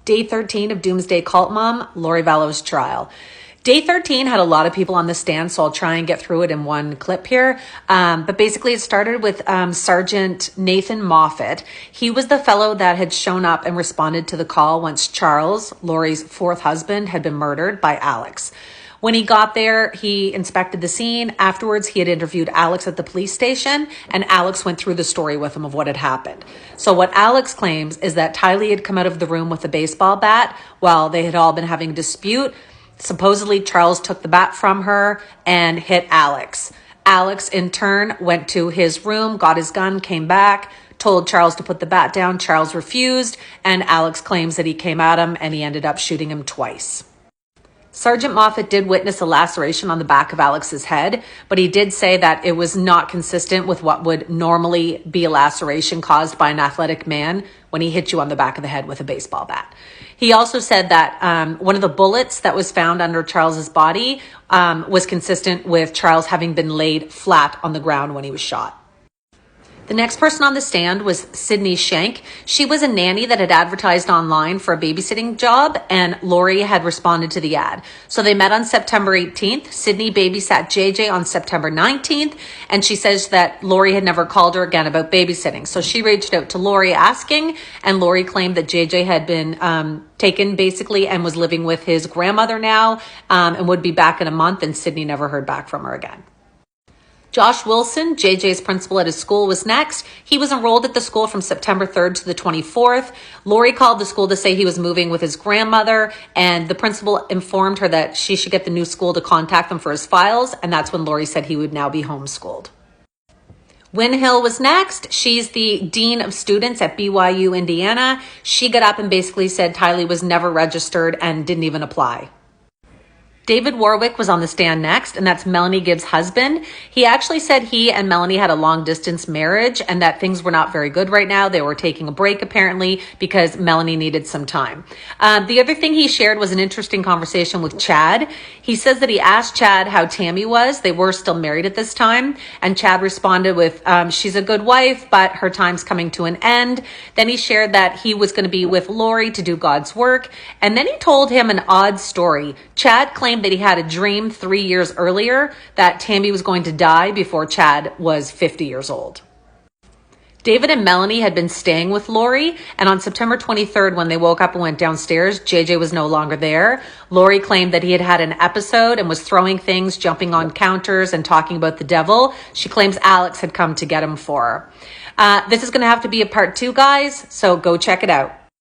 Day 13 of Doomsday Cult Mom, Lori Vallow's trial. Day 13 had a lot of people on the stand, so I'll try and get through it in one clip here. But basically it started with Sergeant Nathan Moffat. He was the fellow that had shown up and responded to the call once Charles, Lori's fourth husband, had been murdered by Alex. When he got there, he inspected the scene. Afterwards, he had interviewed Alex at the police station, and Alex went through the story with him of what had happened. So what Alex claims is that Tylee had come out of the room with a baseball bat while they had all been having a dispute. Supposedly, Charles took the bat from her and hit Alex. Alex, in turn, went to his room, got his gun, came back, told Charles to put the bat down. Charles refused, and Alex claims that he came at him and he ended up shooting him twice. Sergeant Moffat did witness a laceration on the back of Alex's head, but he did say that it was not consistent with what would normally be a laceration caused by an athletic man when he hit you on the back of the head with a baseball bat. He also said that one of the bullets that was found under Charles's body was consistent with Charles having been laid flat on the ground when he was shot. The next person on the stand was Sydney Shank. She was a nanny that had advertised online for a babysitting job, and Lori had responded to the ad. So they met on September 18th. Sydney babysat JJ on September 19th, and she says that Lori had never called her again about babysitting. So she reached out to Lori asking, and Lori claimed that JJ had been taken basically and was living with his grandmother now and would be back in a month, and Sydney never heard back from her again. Josh Wilson, JJ's principal at his school, was next. He was enrolled at the school from September 3rd to the 24th. Lori called the school to say he was moving with his grandmother, and the principal informed her that she should get the new school to contact them for his files, and that's when Lori said he would now be homeschooled. Wynn Hill was next. She's the dean of students at BYU, Indiana. She got up and basically said Tylee was never registered and didn't even apply. David Warwick was on the stand next, and that's Melanie Gibbs' husband. He actually said he and Melanie had a long-distance marriage and that things were not very good right now. They were taking a break, apparently, because Melanie needed some time. The other thing he shared was an interesting conversation with Chad. He says that he asked Chad how Tammy was. They were still married at this time, and Chad responded with, she's a good wife, but her time's coming to an end. Then he shared that he was going to be with Lori to do God's work, and then he told him an odd story. Chad claimed that he had a dream 3 years earlier that Tammy was going to die before Chad was 50 years old. David and Melanie had been staying with Lori, and on September 23rd, when they woke up and went downstairs, JJ was no longer there. Lori claimed that he had had an episode and was throwing things, jumping on counters, and talking about the devil. She claims Alex had come to get him for her. This is going to have to be a part 2, guys, so go check it out.